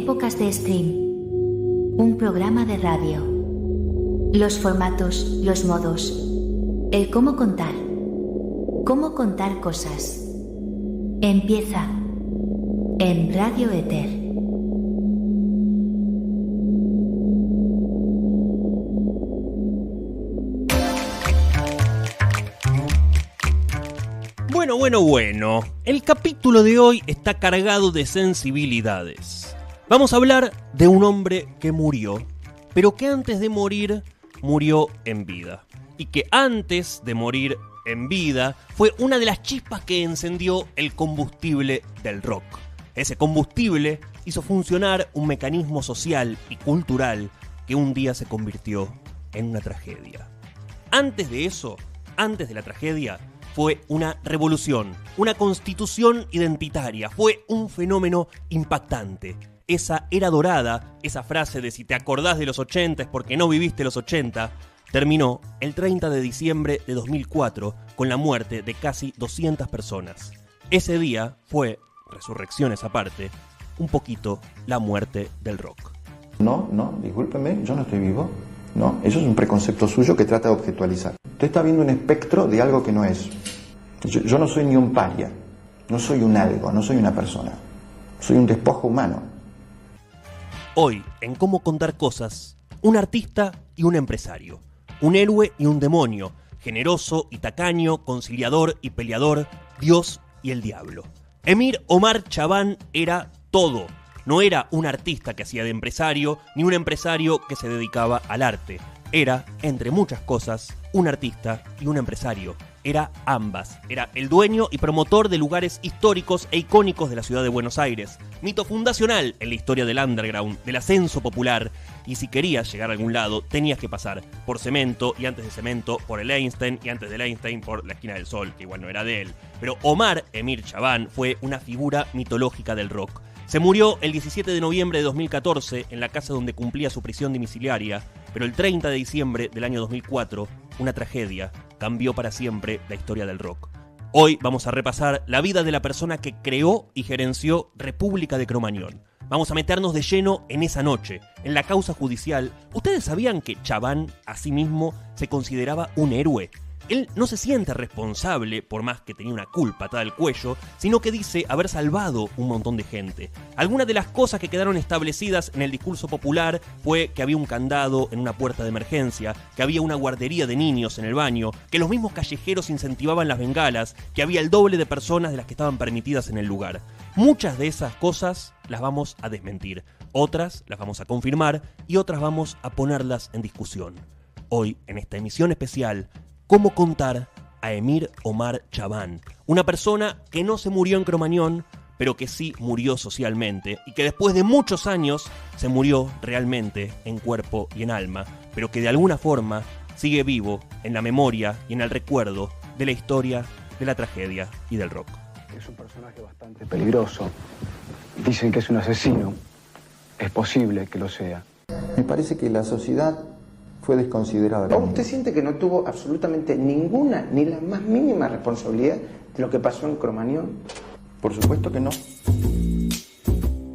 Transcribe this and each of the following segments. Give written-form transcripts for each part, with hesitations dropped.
Épocas de Stream. Un programa de radio. Los formatos, los modos. El cómo contar. Cómo contar cosas. Empieza en Radio Éter. Bueno. El capítulo de hoy está cargado de sensibilidades. Vamos a hablar de un hombre que murió, pero que antes de morir, murió en vida. Y que antes de morir en vida, fue una de las chispas que encendió el combustible del rock. Ese combustible hizo funcionar un mecanismo social y cultural que un día se convirtió en una tragedia. Antes de eso, antes de la tragedia, fue una revolución, una constitución identitaria, fue un fenómeno impactante. Esa era dorada, esa frase de si te acordás de los 80 es porque no viviste los 80, terminó el 30 de diciembre de 2004 con la muerte de casi 200 personas. Ese día fue, resurrecciones aparte, un poquito la muerte del rock. No, discúlpeme, yo no estoy vivo. No, eso es un preconcepto suyo que trata de objetualizar. Usted está viendo un espectro de algo que no es. Yo no soy ni un paria, no soy un algo, no soy una persona. Soy un despojo humano. Hoy, en Cómo Contar Cosas, un artista y un empresario. Un héroe y un demonio. Generoso y tacaño, conciliador y peleador, Dios y el diablo. Emir Omar Chabán era todo. No era un artista que hacía de empresario, ni un empresario que se dedicaba al arte. Era, entre muchas cosas, un artista y un empresario. Era ambas. Era el dueño y promotor de lugares históricos e icónicos de la ciudad de Buenos Aires. Mito fundacional en la historia del underground, del ascenso popular. Y si querías llegar a algún lado, tenías que pasar por Cemento, y antes de Cemento por el Einstein, y antes del Einstein por la Esquina del Sol, que igual no era de él. Pero Omar Emir Chabán fue una figura mitológica del rock. Se murió el 17 de noviembre de 2014 en la casa donde cumplía su prisión domiciliaria, pero el 30 de diciembre del año 2004, una tragedia cambió para siempre la historia del rock. Hoy vamos a repasar la vida de la persona que creó y gerenció República de Cromañón. Vamos a meternos de lleno en esa noche, en la causa judicial. ¿Ustedes sabían que Chabán, a sí mismo, se consideraba un héroe? Él no se siente responsable, por más que tenía una culpa atada al cuello, sino que dice haber salvado un montón de gente. Algunas de las cosas que quedaron establecidas en el discurso popular fue que había un candado en una puerta de emergencia, que había una guardería de niños en el baño, que los mismos callejeros incentivaban las bengalas, que había el doble de personas de las que estaban permitidas en el lugar. Muchas de esas cosas las vamos a desmentir, otras las vamos a confirmar y otras vamos a ponerlas en discusión. Hoy, en esta emisión especial, ¿cómo contar a Emir Omar Chabán? Una persona que no se murió en Cromañón, pero que sí murió socialmente y que después de muchos años se murió realmente en cuerpo y en alma, pero que de alguna forma sigue vivo en la memoria y en el recuerdo de la historia, de la tragedia y del rock. Es un personaje bastante peligroso. Dicen que es un asesino. Es posible que lo sea. Me parece que la sociedad fue desconsiderada. ¿Usted siente que no tuvo absolutamente ninguna, ni la más mínima responsabilidad de lo que pasó en Cromañón? Por supuesto que no.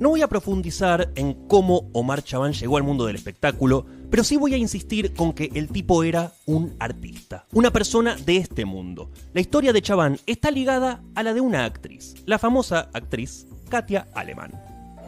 No voy a profundizar en cómo Omar Chabán llegó al mundo del espectáculo, pero sí voy a insistir con que el tipo era un artista, una persona de este mundo. La historia de Chabán está ligada a la de una actriz, la famosa actriz Katia Alemann.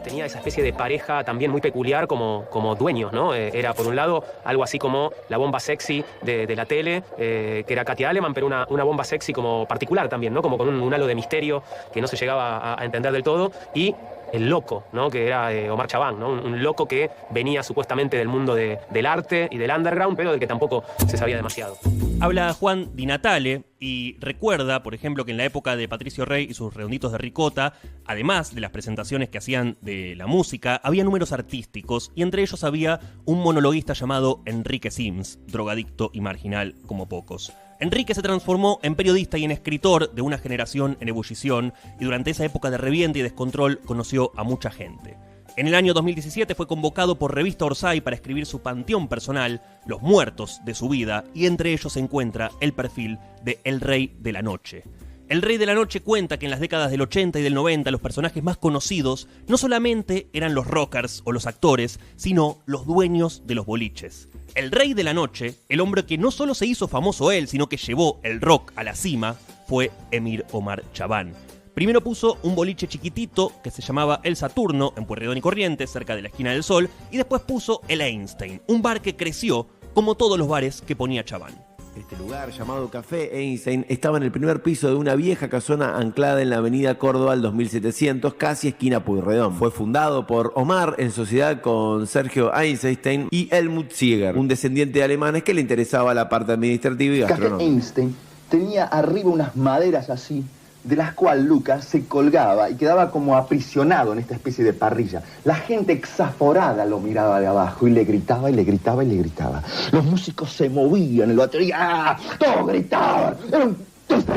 Tenía esa especie de pareja también muy peculiar como dueños, ¿no? Era, por un lado, algo así como la bomba sexy de la tele, que era Katia Alemann, pero una bomba sexy como particular también, ¿no? Como con un halo de misterio que no se llegaba a entender del todo. Y el loco, ¿no? Que era Omar Chabán, ¿no? Un loco que venía supuestamente del mundo del arte y del underground, pero del que tampoco se sabía demasiado. Habla Juan Di Natale y recuerda, por ejemplo, que en la época de Patricio Rey y sus redonditos de ricota, además de las presentaciones que hacían de la música, había números artísticos y entre ellos había un monologuista llamado Enrique Sims, drogadicto y marginal como pocos. Enrique se transformó en periodista y en escritor de una generación en ebullición y durante esa época de revienta y descontrol conoció a mucha gente. En el año 2017 fue convocado por Revista Orsay para escribir su panteón personal, los muertos de su vida, y entre ellos se encuentra el perfil de El Rey de la Noche. El Rey de la Noche cuenta que en las décadas del 80 y del 90 los personajes más conocidos no solamente eran los rockers o los actores, sino los dueños de los boliches. El Rey de la Noche, el hombre que no solo se hizo famoso él, sino que llevó el rock a la cima, fue Emir Omar Chabán. Primero puso un boliche chiquitito que se llamaba El Saturno en Pueyrredón y Corrientes, cerca de la Esquina del Sol, y después puso el Einstein, un bar que creció como todos los bares que ponía Chabán. Este lugar, llamado Café Einstein, estaba en el primer piso de una vieja casona anclada en la avenida Córdoba al 2700, casi esquina Pueyrredón. Fue fundado por Omar en sociedad con Sergio Einstein y Helmut Zieger, un descendiente de alemanes que le interesaba la parte administrativa y gastronómica. Café Einstein tenía arriba unas maderas así, de las cuales Lucas se colgaba y quedaba como aprisionado en esta especie de parrilla. La gente exasperada lo miraba de abajo y le gritaba y le gritaba y le gritaba. Los músicos se movían, el batería, ¡ah! Todos gritaban. Era un...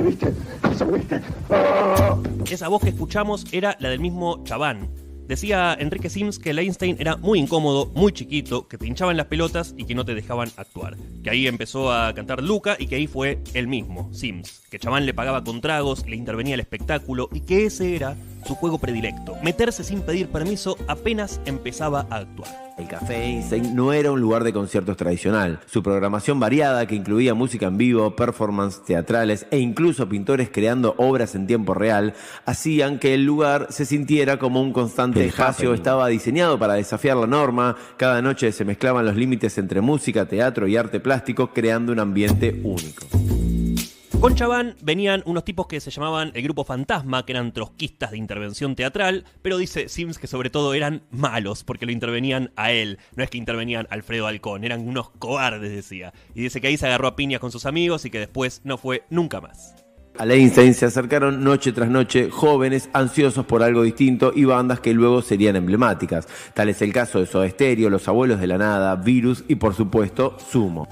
¿Viste? Esa voz que escuchamos era la del mismo Chabán. Decía Enrique Sims que el Einstein era muy incómodo, muy chiquito, que te hinchaban las pelotas y que no te dejaban actuar. Que ahí empezó a cantar Luca y que ahí fue él mismo, Sims. Que Chabán le pagaba con tragos, le intervenía el espectáculo y que ese era su juego predilecto. Meterse sin pedir permiso apenas empezaba a actuar. El Café Einstein no era un lugar de conciertos tradicional. Su programación variada, que incluía música en vivo, performance teatrales e incluso pintores creando obras en tiempo real, hacían que el lugar se sintiera como un constante espacio. Estaba diseñado para desafiar la norma. Cada noche se mezclaban los límites entre música, teatro y arte plástico, creando un ambiente único. Con Chabán venían unos tipos que se llamaban el Grupo Fantasma, que eran trotskistas de intervención teatral, pero dice Sims que sobre todo eran malos, porque lo intervenían a él. No es que intervenían a Alfredo Halcón, eran unos cobardes, decía. Y dice que ahí se agarró a piñas con sus amigos y que después no fue nunca más. Al Einstein se acercaron noche tras noche jóvenes ansiosos por algo distinto y bandas que luego serían emblemáticas. Tal es el caso de Soda Stereo, Los Abuelos de la Nada, Virus y por supuesto Sumo.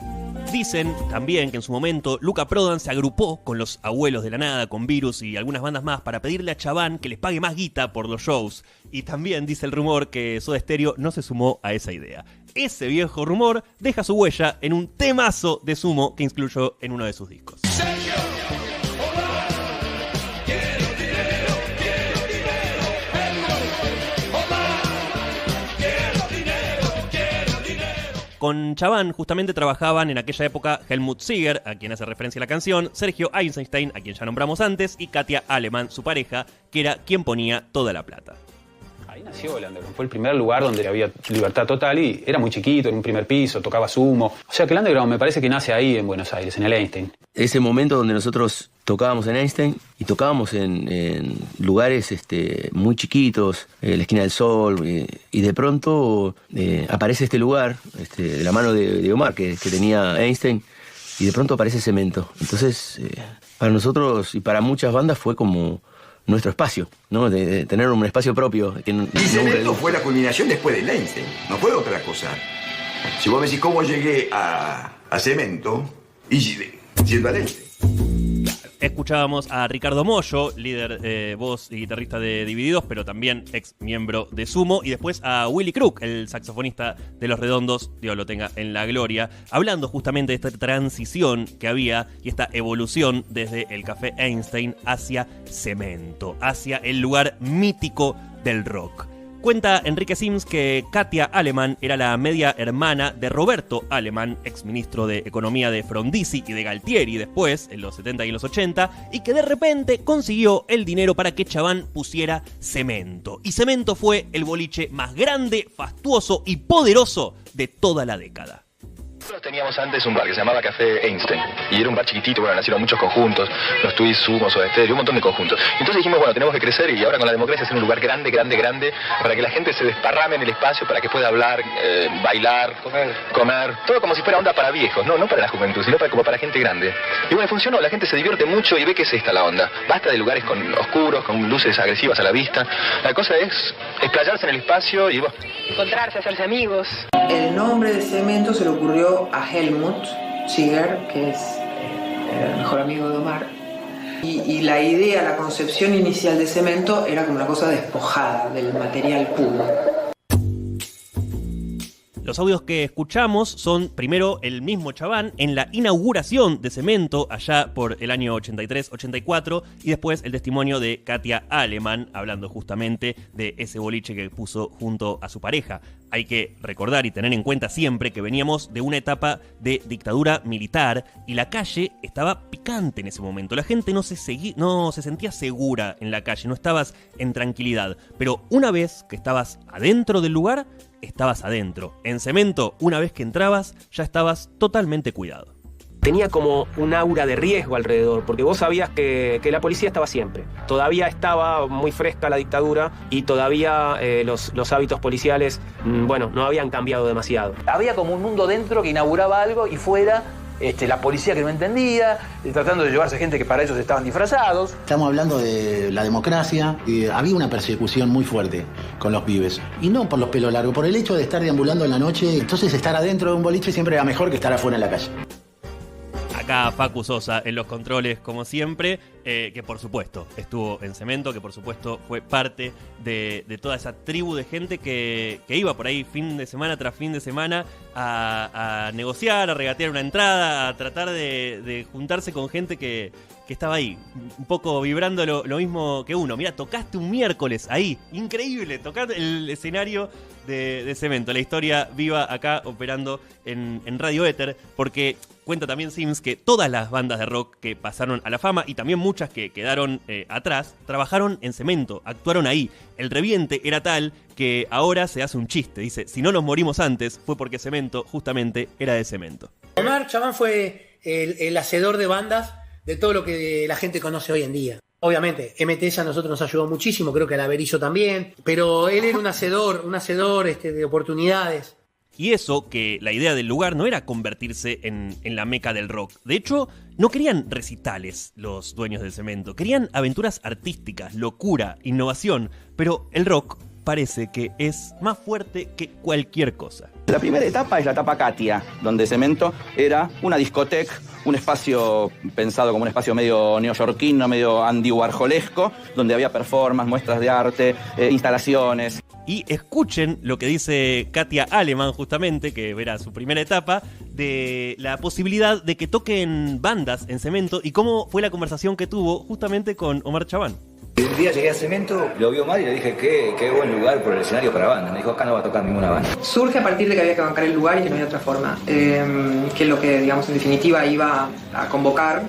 Dicen también que en su momento Luca Prodan se agrupó con Los Abuelos de la Nada, con Virus y algunas bandas más para pedirle a Chabán que les pague más guita por los shows. Y también dice el rumor que Soda Stereo no se sumó a esa idea. Ese viejo rumor deja su huella en un temazo de Sumo que incluyó en uno de sus discos. Con Chabán justamente trabajaban en aquella época Helmut Zieger, a quien hace referencia la canción, Sergio Einstein, a quien ya nombramos antes, y Katia Alemann, su pareja, que era quien ponía toda la plata. Ahí nació el Underground, fue el primer lugar donde había libertad total y era muy chiquito, en un primer piso, tocaba Sumo. O sea que el Underground me parece que nace ahí en Buenos Aires, en el Einstein. Ese momento donde nosotros tocábamos en Einstein y tocábamos en lugares muy chiquitos, la Esquina del Sol, y de pronto aparece este lugar de la mano de Omar que tenía Einstein, y de pronto aparece Cemento. Entonces, para nosotros y para muchas bandas fue como nuestro espacio, ¿no? De tener un espacio propio. Y Cemento fue la culminación después del Einstein, no fue otra cosa. Si vos me decís cómo llegué a Cemento, y siendo al Einstein. Escuchábamos a Ricardo Mollo, líder, voz y guitarrista de Divididos, pero también ex miembro de Sumo, y después a Willy Crook, el saxofonista de Los Redondos, Dios lo tenga en la gloria, hablando justamente de esta transición que había y esta evolución desde el Café Einstein hacia Cemento, hacia el lugar mítico del rock. Cuenta Enrique Sims que Katia Alemann era la media hermana de Roberto Alemann, exministro de Economía de Frondizi y de Galtieri después, en los 70 y los 80, y que de repente consiguió el dinero para que Chabán pusiera Cemento. Y Cemento fue el boliche más grande, fastuoso y poderoso de toda la década. Nosotros teníamos antes un bar que se llamaba Café Einstein y era un bar chiquitito, bueno, nacieron muchos conjuntos, los Twist, Sumo, Soda Stereo, un montón de conjuntos. Entonces dijimos, bueno, tenemos que crecer y ahora con la democracia hacer un lugar grande, grande, grande, para que la gente se desparrame en el espacio, para que pueda hablar, bailar, comer, todo como si fuera onda para viejos, no para la juventud, sino como para gente grande. Y bueno, funcionó, la gente se divierte mucho y ve que es esta la onda. Basta de lugares oscuros, con luces agresivas a la vista. La cosa es explayarse en el espacio y bueno, encontrarse, hacerse amigos. El nombre de Cemento se le ocurrió a Helmut Zieger, que es el mejor amigo de Omar, y la idea, la concepción inicial de Cemento era como una cosa despojada del material puro. Los audios que escuchamos son primero el mismo Chabán en la inauguración de Cemento allá por el año 83-84 y después el testimonio de Katia Aleman hablando justamente de ese boliche que puso junto a su pareja. Hay que recordar y tener en cuenta siempre que veníamos de una etapa de dictadura militar y la calle estaba picante en ese momento. La gente no se sentía segura en la calle, no estabas en tranquilidad. Pero una vez que estabas adentro del lugar, estabas adentro. En Cemento, una vez que entrabas, ya estabas totalmente cuidado. Tenía como un aura de riesgo alrededor, porque vos sabías que la policía estaba siempre. Todavía estaba muy fresca la dictadura y todavía los hábitos policiales, no habían cambiado demasiado. Había como un mundo dentro que inauguraba algo y fuera la policía que no entendía, tratando de llevarse gente que para ellos estaban disfrazados. Estamos hablando de la democracia, y había una persecución muy fuerte con los pibes. Y no por los pelos largos, por el hecho de estar deambulando en la noche. Entonces estar adentro de un boliche siempre era mejor que estar afuera en la calle. Acá Facu Sosa en los controles, como siempre, que por supuesto estuvo en Cemento, que por supuesto fue parte de toda esa tribu de gente que iba por ahí fin de semana tras fin de semana a negociar, a regatear una entrada, a tratar de juntarse con gente que estaba ahí, un poco vibrando lo mismo que uno. Mira, tocaste un miércoles ahí, increíble, tocar el escenario de Cemento, la historia viva acá operando en Radio Éter, porque cuenta también Sims que todas las bandas de rock que pasaron a la fama y también muchas que quedaron atrás, trabajaron en Cemento, actuaron ahí. El reviente era tal que ahora se hace un chiste, dice, si no nos morimos antes fue porque Cemento justamente era de Cemento. Omar Chabán fue el hacedor de bandas de todo lo que la gente conoce hoy en día. Obviamente, MTS a nosotros nos ayudó muchísimo, creo que a la Berizo también, pero él era un hacedor de oportunidades. Y eso, que la idea del lugar no era convertirse en la meca del rock. De hecho, no querían recitales los dueños de Cemento, querían aventuras artísticas, locura, innovación, pero el rock parece que es más fuerte que cualquier cosa. La primera etapa es la etapa Katia, donde Cemento era una discoteca, un espacio pensado como un espacio medio neoyorquino, medio Andy Warholesco, donde había performances, muestras de arte, instalaciones. Y escuchen lo que dice Katia Aleman, justamente, que era su primera etapa, de la posibilidad de que toquen bandas en Cemento y cómo fue la conversación que tuvo justamente con Omar Chabán. Un día llegué a Cemento, lo vio Omar y le dije qué buen lugar por el escenario para banda. Me dijo, acá no va a tocar ninguna banda. Surge a partir de que había que bancar el lugar y que no había otra forma. Que lo que, digamos, en definitiva iba a convocar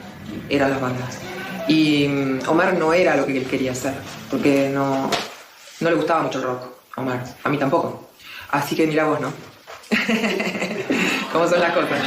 eran las bandas. Y Omar no era lo que él quería hacer, porque no le gustaba mucho el rock, Omar. A mí tampoco. Así que mira vos, ¿no? ¿Cómo son las cosas?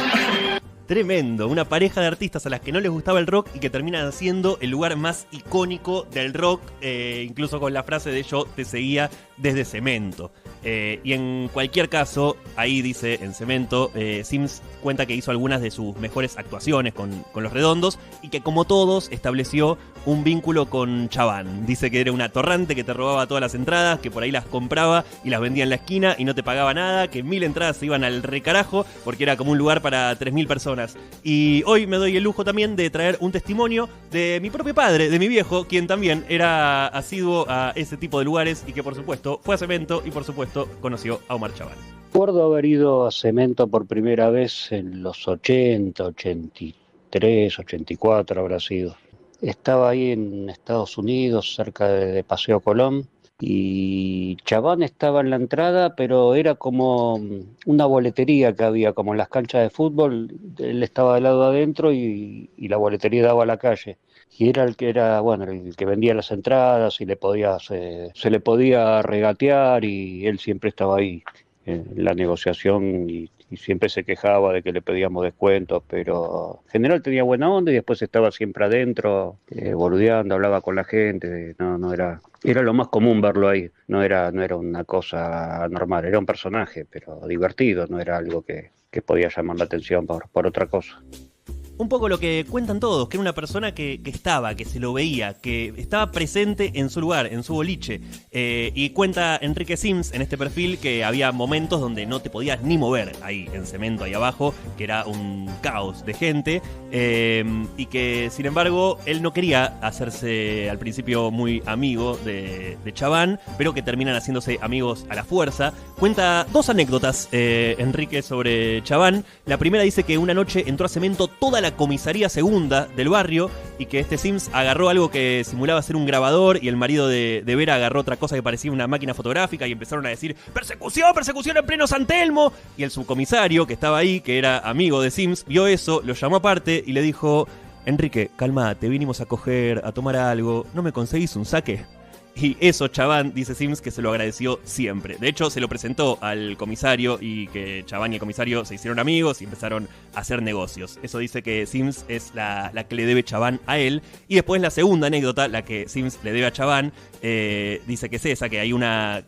Tremendo, una pareja de artistas a las que no les gustaba el rock y que terminan siendo el lugar más icónico del rock, incluso con la frase de yo te seguía desde Cemento. Y en cualquier caso, ahí dice en Cemento, Sims cuenta que hizo algunas de sus mejores actuaciones con Los Redondos y que como todos estableció un vínculo con Chabán. Dice que era un atorrante que te robaba todas las entradas, que por ahí las compraba y las vendía en la esquina y no te pagaba nada, que 1000 entradas se iban al recarajo porque era como un lugar para 3000 personas. Y hoy me doy el lujo también de traer un testimonio de mi propio padre, de mi viejo, quien también era asiduo a ese tipo de lugares y que por supuesto fue a Cemento y por supuesto conoció a Omar Chabán. Recuerdo haber ido a Cemento por primera vez en los 80, 83, 84 habrá sido. Estaba ahí en Estados Unidos, cerca de Paseo Colón, y Chabán estaba en la entrada, pero era como una boletería que había, como en las canchas de fútbol. Él estaba del lado adentro y la boletería daba a la calle. Y era el que vendía las entradas y se le podía regatear y él siempre estaba ahí en la negociación y siempre se quejaba de que le pedíamos descuentos, pero en general tenía buena onda y después estaba siempre adentro, boludeando, hablaba con la gente, era lo más común verlo ahí, no era una cosa normal, era un personaje, pero divertido, no era algo que podía llamar la atención por otra cosa. un poco lo que cuentan todos, que era una persona que estaba, que se lo veía, que estaba presente en su lugar, en su boliche. Y cuenta Enrique Sims en este perfil que había momentos donde no te podías ni mover ahí en Cemento, ahí abajo, que era un caos de gente. Y que, sin embargo, él no quería hacerse al principio muy amigo de Chabán, pero que terminan haciéndose amigos a la fuerza. Cuenta 2 anécdotas, Enrique, sobre Chabán. La primera dice que una noche entró a Cemento toda la comisaría segunda del barrio y que este Sims agarró algo que simulaba ser un grabador y el marido de Vera agarró otra cosa que parecía una máquina fotográfica y empezaron a decir ¡persecución, persecución en pleno San Telmo! Y el subcomisario que estaba ahí, que era amigo de Sims, vio eso, lo llamó aparte y le dijo: Enrique, calmate, vinimos a coger, a tomar algo, ¿no me conseguís un saque? Y eso Chabán, dice Sims, que se lo agradeció siempre. De hecho, se lo presentó al comisario y que Chabán y el comisario se hicieron amigos y empezaron a hacer negocios. Eso dice que Sims es la que le debe Chabán a él. Y después la segunda anécdota, la que Sims le debe a Chabán, dice que es esa, que hay una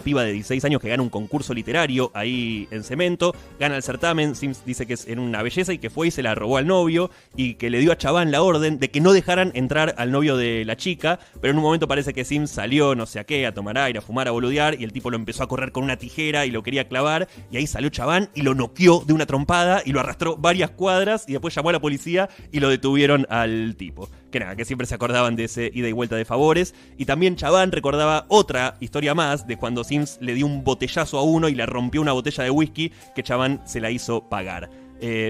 piba de 16 años que gana un concurso literario ahí en Cemento, gana el certamen. Sims dice que es en una belleza y que fue y se la robó al novio y que le dio a Chabán la orden de que no dejaran entrar al novio de la chica, pero en un momento parece que Sims salió no sé a qué, a tomar aire, a fumar, a boludear, y el tipo lo empezó a correr con una tijera y lo quería clavar, y ahí salió Chabán y lo noqueó de una trompada y lo arrastró varias cuadras y después llamó a la policía y lo detuvieron al tipo. Que nada, que siempre se acordaban de ese ida y vuelta de favores. Y también Chabán recordaba otra historia más de cuando Sims le dio un botellazo a uno y le rompió una botella de whisky que Chabán se la hizo pagar.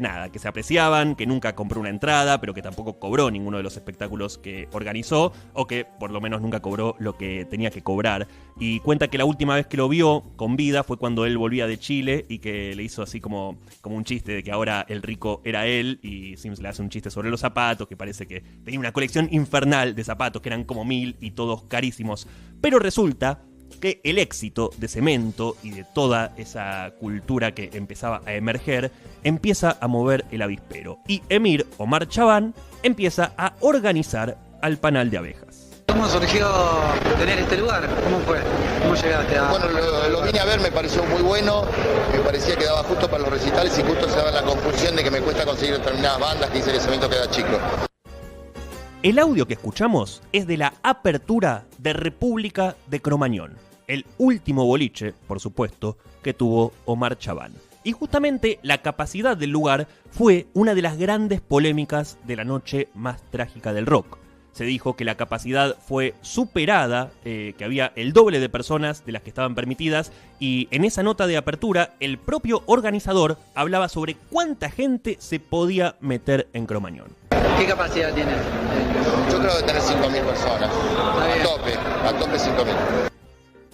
Nada, que se apreciaban, que nunca compró una entrada, pero que tampoco cobró ninguno de los espectáculos que organizó, o que por lo menos nunca cobró lo que tenía que cobrar. Y cuenta que la última vez que lo vio con vida fue cuando él volvía de Chile y que le hizo así como un chiste de que ahora el rico era él, y Sims le hace un chiste sobre los zapatos, que parece que tenía una colección infernal de zapatos que eran como 1000 y todos carísimos. Pero resulta que el éxito de Cemento y de toda esa cultura que empezaba a emerger empieza a mover el avispero. Y Emir Omar Chabán empieza a organizar al panal de abejas. ¿Cómo surgió tener este lugar? ¿Cómo fue? ¿Cómo llegaste a...? Bueno, lo vine a ver, me pareció muy bueno, me parecía que daba justo para los recitales y justo se daba la confusión de que me cuesta conseguir determinadas bandas, que dice que Cemento queda chico. El audio que escuchamos es de la apertura de República de Cromañón, el último boliche, por supuesto, que tuvo Omar Chabán. Y justamente la capacidad del lugar fue una de las grandes polémicas de la noche más trágica del rock. Se dijo que la capacidad fue superada, que había el doble de personas de las que estaban permitidas, y en esa nota de apertura el propio organizador hablaba sobre cuánta gente se podía meter en Cromañón. ¿Qué capacidad tiene? Yo creo que tener 5.000 personas. A tope 5.000.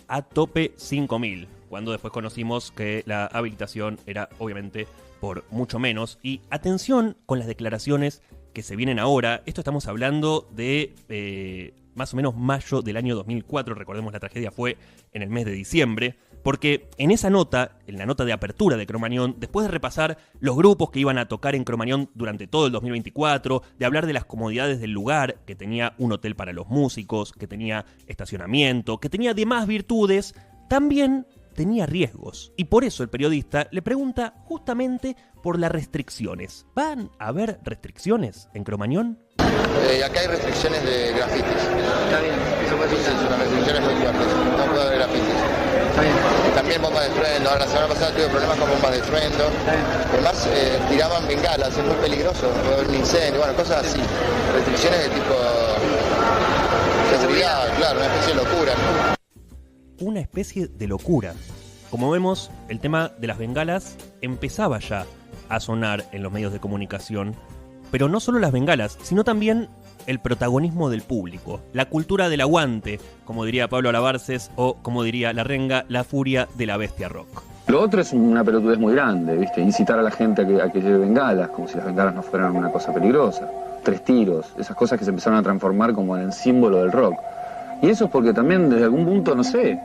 A tope 5.000, cuando después conocimos que la habilitación era obviamente por mucho menos. Y atención con las declaraciones que se vienen ahora. Esto estamos hablando de más o menos mayo del año 2004, recordemos la tragedia fue en el mes de diciembre, porque en esa nota, en la nota de apertura de Cromañón, después de repasar los grupos que iban a tocar en Cromañón durante todo el 2024, de hablar de las comodidades del lugar, que tenía un hotel para los músicos, que tenía estacionamiento, que tenía demás virtudes, también tenía riesgos. Y por eso el periodista le pregunta justamente por las restricciones. ¿Van a haber restricciones en Cromañón? Acá hay restricciones de grafitis. Está bien, eso puede ser. Sí, son restricciones muy fuertes. No puede haber grafitis. Está bien. También bombas de estruendo. Ahora, la semana pasada tuve problemas con bombas de estruendo. Además, tiraban bengalas, es muy peligroso. Puede haber un incendio, bueno, cosas así. Restricciones de tipo seguridad, claro, una especie de locura. Una especie de locura. Como vemos, el tema de las bengalas empezaba ya a sonar en los medios de comunicación. Pero no solo las bengalas, sino también el protagonismo del público, la cultura del aguante, como diría Pablo Alabarces, o como diría La Renga, la furia de la bestia rock. Lo otro es una pelotudez muy grande, ¿viste? Incitar a la gente a que lleve bengalas, como si las bengalas no fueran una cosa peligrosa. 3 tiros, esas cosas que se empezaron a transformar como en el símbolo del rock. Y eso es porque también desde algún punto, no sé,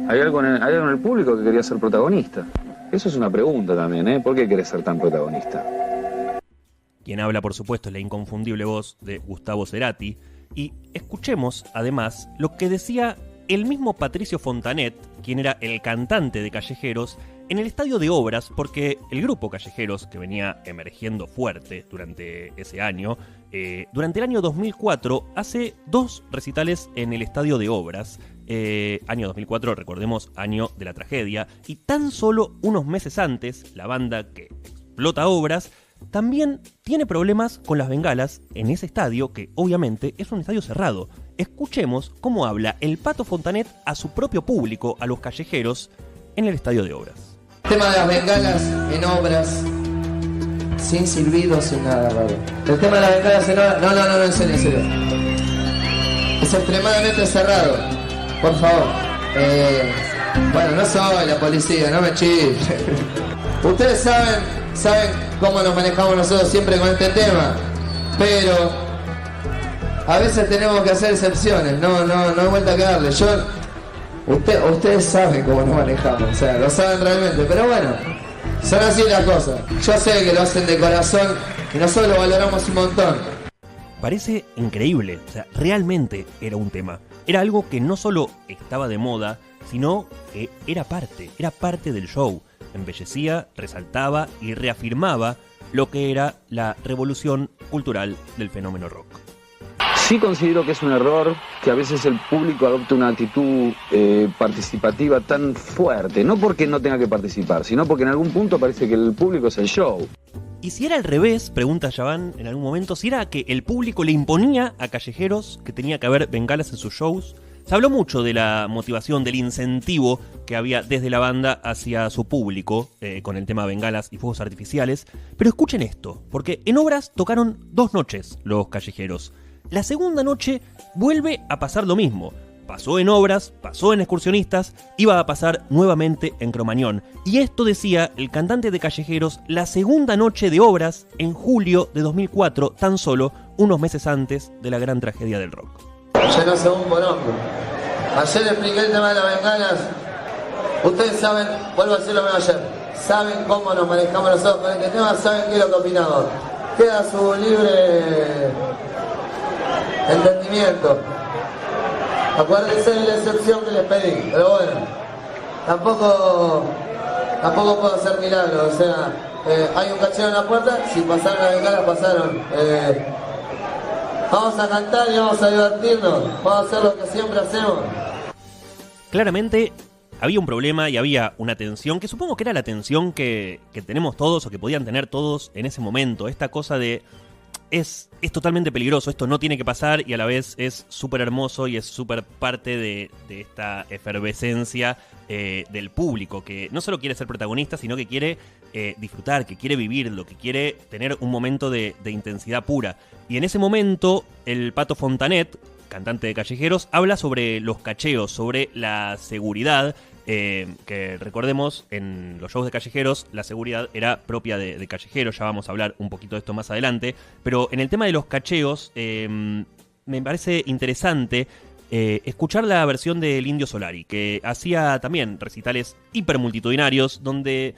hay algo en el público que quería ser protagonista. Eso es una pregunta también, ¿eh? ¿Por qué querés ser tan protagonista? Quien habla, por supuesto, es la inconfundible voz de Gustavo Cerati. Y escuchemos, además, lo que decía el mismo Patricio Fontanet, quien era el cantante de Callejeros, en el estadio de Obras, porque el grupo Callejeros, que venía emergiendo fuerte durante ese año, durante el año 2004 hace 2 recitales en el estadio de Obras. Año 2004, recordemos, año de la tragedia, y tan solo unos meses antes, la banda que explota Obras también tiene problemas con las bengalas en ese estadio, que obviamente es un estadio cerrado. Escuchemos cómo habla el Pato Fontanet a su propio público, a los callejeros, en el estadio de Obras. El tema de las bengalas en Obras, sin silbido, sin nada raro. El tema de las bengalas en Obras, no, en serio. Es extremadamente cerrado, por favor. Bueno, no soy la policía, no me chillen. Ustedes saben cómo nos manejamos nosotros siempre con este tema, pero a veces tenemos que hacer excepciones, no hay vuelta que darle. Ustedes saben cómo nos manejamos, o sea, lo saben realmente, pero bueno, son así las cosas. Yo sé que lo hacen de corazón y nosotros lo valoramos un montón. Parece increíble, o sea, realmente era un tema. Era algo que no solo estaba de moda, sino que era parte del show. Embellecía, resaltaba y reafirmaba lo que era la revolución cultural del fenómeno rock. Sí considero que es un error que a veces el público adopte una actitud participativa tan fuerte, no porque no tenga que participar, sino porque en algún punto parece que el público es el show. Y si era al revés, pregunta Yaván en algún momento, si era que el público le imponía a Callejeros que tenía que haber bengalas en sus shows. Se habló mucho de la motivación, del incentivo que había desde la banda hacia su público con el tema bengalas y fuegos artificiales. Pero escuchen esto, porque en Obras tocaron 2 noches los Callejeros. La segunda noche vuelve a pasar lo mismo. Pasó en Obras, pasó en Excursionistas, iba a pasar nuevamente en Cromañón. Y esto decía el cantante de Callejeros la segunda noche de Obras en julio de 2004, tan solo unos meses antes de la gran tragedia del rock. Ya no sé un porongo. Ayer expliqué el tema de las bengalas. Ustedes saben, vuelvo a decir lo mismo ayer, saben cómo nos manejamos nosotros con este tema, saben qué es lo que opinamos. Queda su libre entendimiento. Acuérdense de la excepción que les pedí, pero bueno, tampoco puedo hacer milagros, o sea, hay un cachero en la puerta, si pasaron las bengalas, pasaron. Vamos a cantar y vamos a divertirnos, vamos a hacer lo que siempre hacemos. Claramente había un problema y había una tensión, que supongo que era la tensión que tenemos todos o que podían tener todos en ese momento. Esta cosa de es totalmente peligroso, esto no tiene que pasar, y a la vez es súper hermoso y es súper parte de esta efervescencia del público, que no solo quiere ser protagonista, sino que quiere disfrutar, que quiere vivirlo, que quiere tener un momento de intensidad pura. Y en ese momento el Pato Fontanet, cantante de Callejeros, habla sobre los cacheos, sobre la seguridad, que recordemos, en los shows de Callejeros la seguridad era propia de Callejeros, ya vamos a hablar un poquito de esto más adelante, pero en el tema de los cacheos me parece interesante escuchar la versión del Indio Solari, que hacía también recitales hipermultitudinarios, donde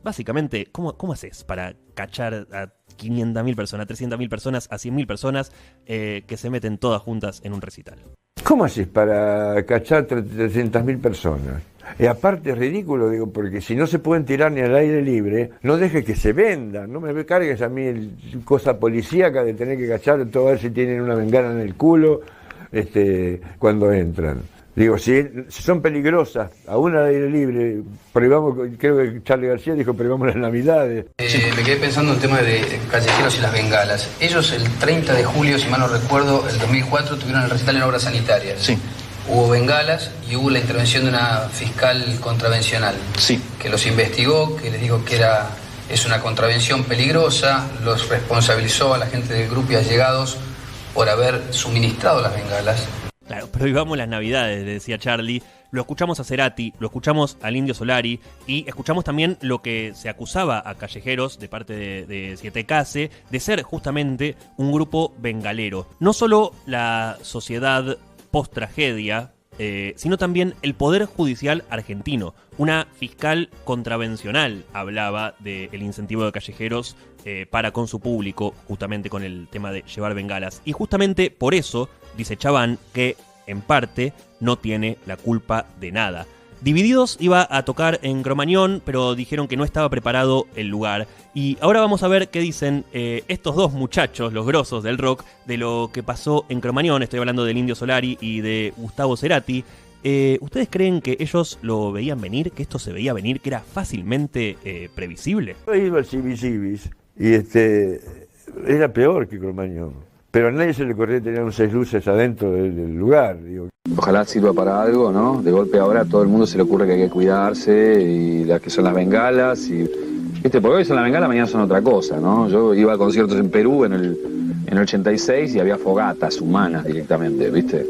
básicamente, ¿cómo haces para cachar a 500.000 personas, 300.000 personas, a 100.000 personas que se meten todas juntas en un recital? ¿Cómo haces para cachar 300.000 personas? Y aparte es ridículo, digo, porque si no se pueden tirar ni al aire libre, no dejes que se vendan. No me cargues a mí cosa policíaca de tener que cachar todo, a ver si tienen una bengala en el culo cuando entran. Digo, si son peligrosas, aún al aire libre, prohibamos, creo que Charly García dijo, prohibamos las Navidades. Me quedé pensando en el tema de Callejeros y las bengalas. Ellos el 30 de julio, si mal no recuerdo, el 2004, tuvieron el recital en Obras Sanitarias. Sí. Hubo bengalas y hubo la intervención de una fiscal contravencional. Sí. Que los investigó, que les dijo que es una contravención peligrosa, los responsabilizó a la gente del grupo y allegados por haber suministrado las bengalas. Claro, prohibamos las Navidades, decía Charly. Lo escuchamos a Cerati, lo escuchamos al Indio Solari y escuchamos también lo que se acusaba a Callejeros de parte de Siete Case de ser justamente un grupo bengalero. No solo la sociedad post-tragedia, sino también el Poder Judicial argentino. Una fiscal contravencional hablaba del incentivo de Callejeros para con su público, justamente con el tema de llevar bengalas. Y justamente por eso dice Chaván que en parte no tiene la culpa de nada. Divididos iba a tocar en Cromañón, pero dijeron que no estaba preparado el lugar. Y ahora vamos a ver qué dicen estos dos muchachos, los grosos del rock, de lo que pasó en Cromañón. Estoy hablando del Indio Solari y de Gustavo Cerati. ¿Ustedes creen que ellos lo veían venir, que esto se veía venir, que era fácilmente previsible? Yo he ido al Cibis y era peor que Cromañón. Pero a nadie se le ocurría tener un 6 luces adentro del lugar. Digo. Ojalá sirva para algo, ¿no? De golpe ahora a todo el mundo se le ocurre que hay que cuidarse y las que son las bengalas y... ¿Viste? Porque hoy son las bengalas, mañana son otra cosa, ¿no? Yo iba a conciertos en Perú en el 86 y había fogatas humanas directamente, ¿viste?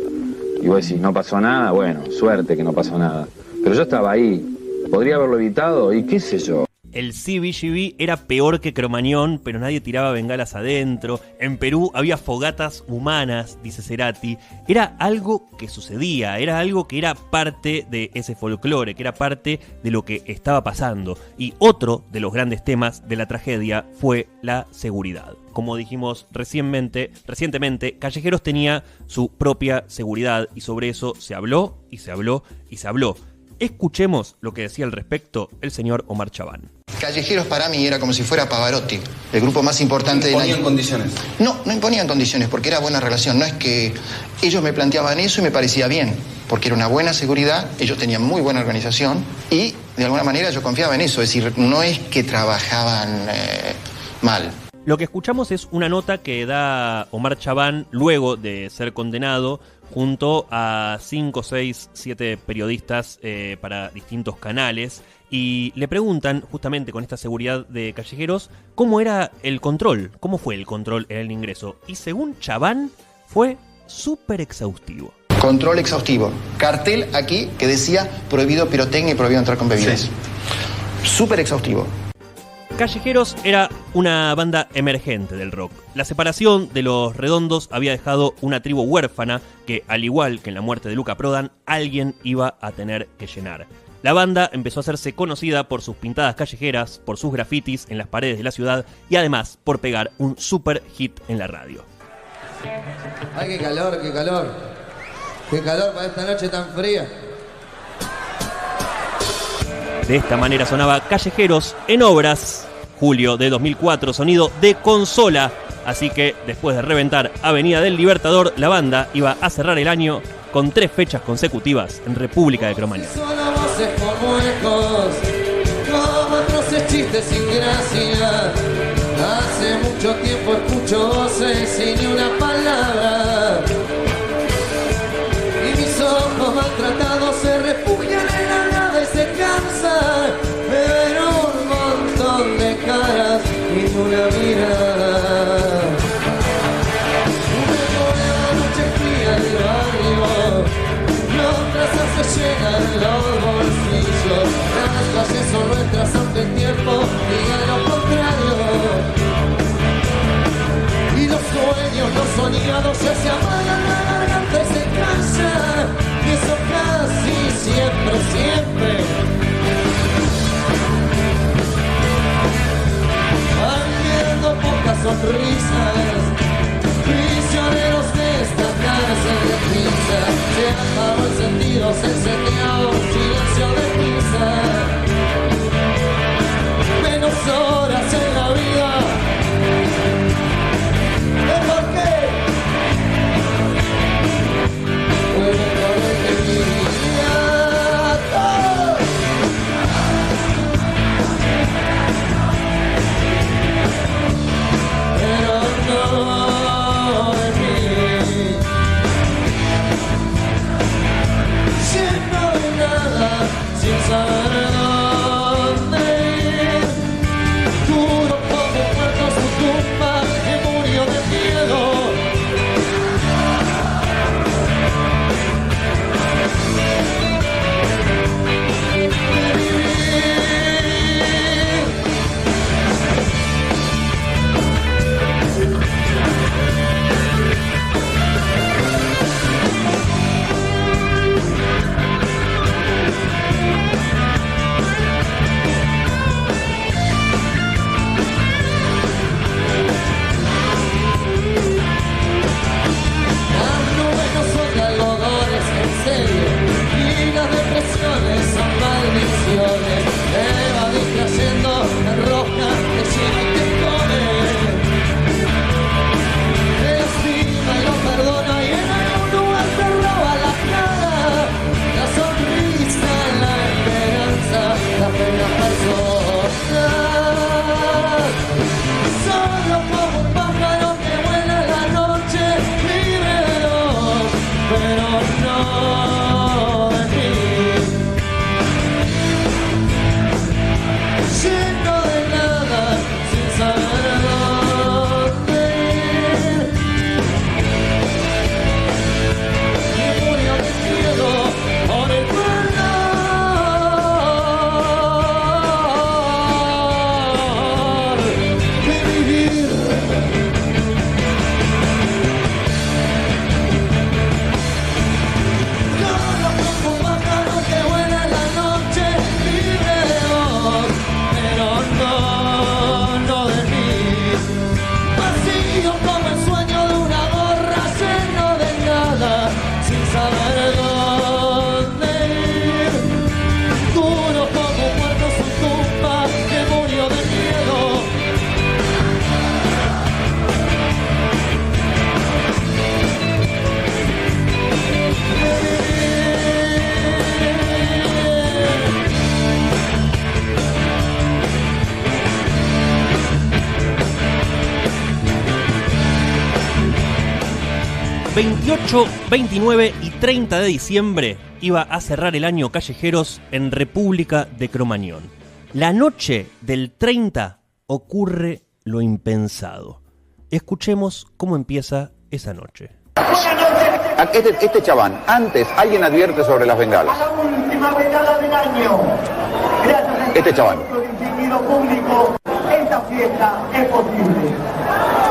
Y vos decís, no pasó nada, bueno, suerte que no pasó nada. Pero yo estaba ahí, podría haberlo evitado y qué sé yo. El CBGB era peor que Cromañón, pero nadie tiraba bengalas adentro. En Perú había fogatas humanas, dice Cerati. Era algo que sucedía, era algo que era parte de ese folclore, que era parte de lo que estaba pasando. Y otro de los grandes temas de la tragedia fue la seguridad. Como dijimos recientemente, Callejeros tenía su propia seguridad y sobre eso se habló y se habló y se habló. Escuchemos lo que decía al respecto el señor Omar Chabán. Callejeros para mí era como si fuera Pavarotti, el grupo más importante del año. ¿Imponían condiciones? No imponían condiciones porque era buena relación. No es que ellos me planteaban eso y me parecía bien, porque era una buena seguridad, ellos tenían muy buena organización y de alguna manera yo confiaba en eso. Es decir, no es que trabajaban mal. Lo que escuchamos es una nota que da Omar Chabán luego de ser condenado junto a 5, 6, 7 periodistas para distintos canales y le preguntan justamente con esta seguridad de Callejeros cómo era el control, cómo fue el control en el ingreso y según Chabán fue súper exhaustivo. Control exhaustivo. Cartel aquí que decía prohibido pirotecnia y prohibido entrar con bebidas. Sí. Súper exhaustivo. Callejeros era una banda emergente del rock. La separación de Los Redondos había dejado una tribu huérfana que, al igual que en la muerte de Luca Prodan, alguien iba a tener que llenar. La banda empezó a hacerse conocida por sus pintadas callejeras, por sus grafitis en las paredes de la ciudad y además por pegar un super hit en la radio. ¡Ay, qué calor, qué calor! ¡Qué calor para esta noche tan fría! De esta manera sonaba Callejeros en Obras, julio de 2004, sonido de consola. Así que después de reventar Avenida del Libertador, la banda iba a cerrar el año con 3 fechas consecutivas en República de Cromañón. Solo voces como ecos, como atroces chistes sin gracia. Hace mucho tiempo escucho voces sin ni una palabra. Y mis ojos maltratados se refugian en la nada y se cansan de ver un montón de caras y una mirada. Una nueva noche fría del barrio, los brazos se llenan los bolsillos. Las calles son nuestras aunque el tiempo diga lo contrario. Y los sueños, los soñados ya se apagan la garganta y se cansan. Y eso casi siempre, siempre. Van viendo pocas sonrisas, prisioneros de esta cárcel de pizza. Se apagó el sentido, se encendió un silencio de pizza. Menos horas en la vida. ¿Por qué? Pues me que mi vida todo. Pero no de mí. Lleno ...28, 29 y 30 de diciembre... iba a cerrar el año Callejeros en República de Cromañón. La noche del 30 ocurre lo impensado. Escuchemos cómo empieza esa noche. Este chabán, antes alguien advierte sobre las bengalas. La última bengala del año. Gracias Este chabán. al distinguido público, esta fiesta es posible.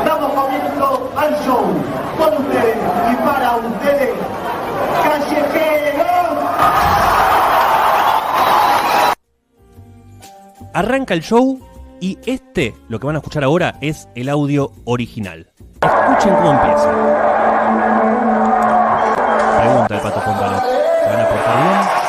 Damos comienzo al show. Con ustedes y para ustedes, Callejeros. Arranca el show y lo que van a escuchar ahora, es el audio original. Escuchen cómo empieza. Pregunta el Pato Fontana. ¿Se van a portar bien?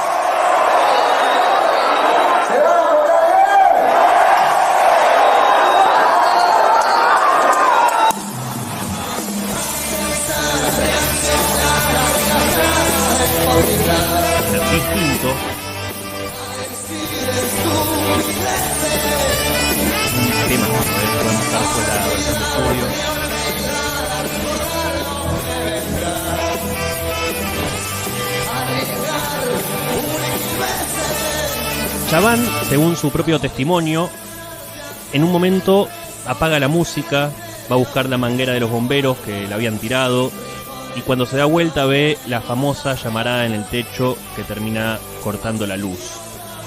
Distinto. Un tema que podemos estar después la versión de estudio. Chaván, según su propio testimonio, en un momento apaga la música, va a buscar la manguera de los bomberos que la habían tirado, y cuando se da vuelta ve la famosa llamarada en el techo que termina cortando la luz.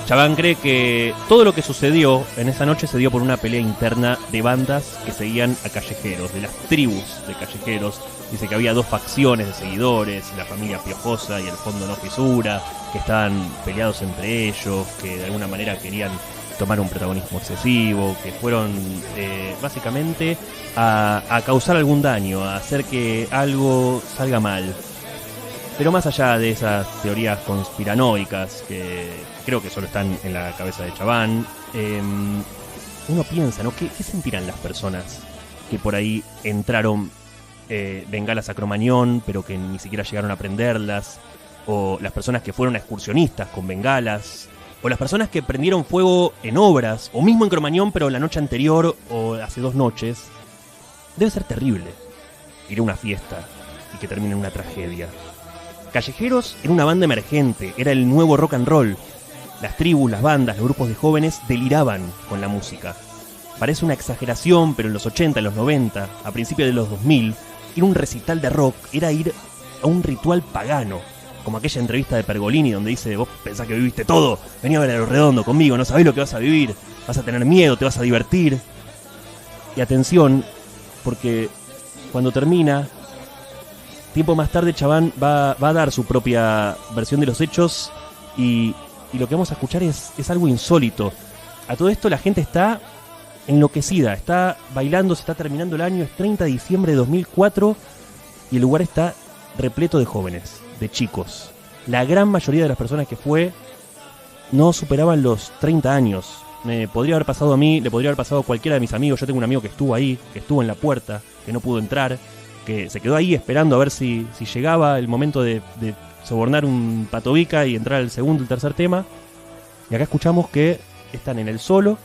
Chaván cree que todo lo que sucedió en esa noche se dio por una pelea interna de bandas que seguían a Callejeros, de las tribus de Callejeros. Dice que había dos facciones de seguidores, la familia Piojosa y el Fondo No Fisura, que estaban peleados entre ellos, que de alguna manera querían tomar un protagonismo excesivo, que fueron básicamente a causar algún daño, a hacer que algo salga mal. Pero más allá de esas teorías conspiranoicas, que creo que solo están en la cabeza de Chaván, uno piensa, ¿no? ¿Qué sentirán las personas que por ahí entraron bengalas a Cromañón, pero que ni siquiera llegaron a prenderlas? O las personas que fueron excursionistas con bengalas, o las personas que prendieron fuego en obras, o mismo en Cromañón, pero la noche anterior o hace 2 noches. Debe ser terrible ir a una fiesta y que termine en una tragedia. Callejeros era una banda emergente, era el nuevo rock and roll. Las tribus, las bandas, los grupos de jóvenes deliraban con la música. Parece una exageración, pero en los 80, en los 90, a principios de los 2000, ir a un recital de rock era ir a un ritual pagano. Como aquella entrevista de Pergolini donde dice: vos pensás que viviste todo, vení a ver a Lo Redondo conmigo, no sabés lo que vas a vivir, vas a tener miedo, te vas a divertir. Y atención, porque cuando termina, tiempo más tarde Chaván va a dar su propia versión de los hechos y lo que vamos a escuchar es algo insólito. A todo esto la gente está enloquecida, está bailando, se está terminando el año, es 30 de diciembre de 2004 y el lugar está repleto de jóvenes, de chicos. La gran mayoría de las personas que fue no superaban los 30 años. Me podría haber pasado a mí, le podría haber pasado a cualquiera de mis amigos. Yo tengo un amigo que estuvo ahí, que estuvo en la puerta, que no pudo entrar, que se quedó ahí esperando a ver si llegaba el momento de sobornar un patobica y entrar al segundo y el tercer tema. Y acá escuchamos que están en el solo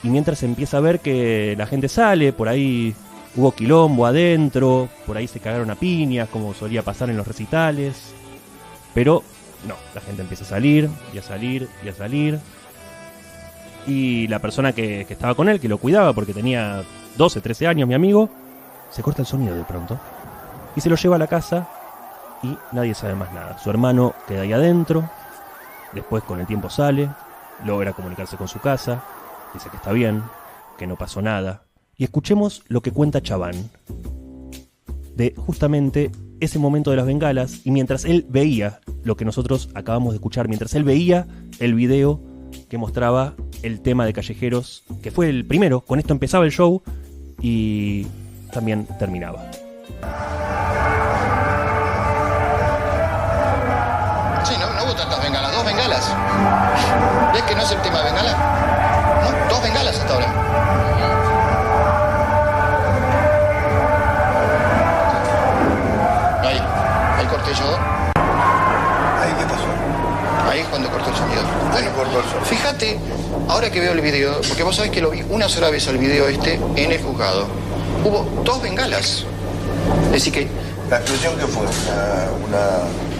y mientras se empieza a ver que la gente sale, por ahí hubo quilombo adentro, por ahí se cagaron a piñas como solía pasar en los recitales. Pero no, la gente empieza a salir y a salir y a salir. Y la persona que estaba con él, que lo cuidaba porque tenía 12, 13 años, mi amigo, se corta el sonido de pronto y se lo lleva a la casa y nadie sabe más nada. Su hermano queda ahí adentro, después con el tiempo sale, logra comunicarse con su casa, dice que está bien, que no pasó nada. Y escuchemos lo que cuenta Chaván de justamente ese momento de las bengalas, y mientras él veía lo que nosotros acabamos de escuchar, mientras él veía el video que mostraba el tema de Callejeros, que fue el primero, con esto empezaba el show y también terminaba. Sí, no hubo tantas bengalas, 2 bengalas. ¿Ves que no es el tema de bengala? No, 2 bengalas hasta ahora. Ahí corté yo. ¿Ahí qué pasó? Ahí es cuando cortó el sonido. Bueno, fíjate, ahora que veo el video, porque vos sabés que lo vi una sola vez al video en el juzgado. Hubo 2 bengalas. Es decir que... ¿La explosión qué fue?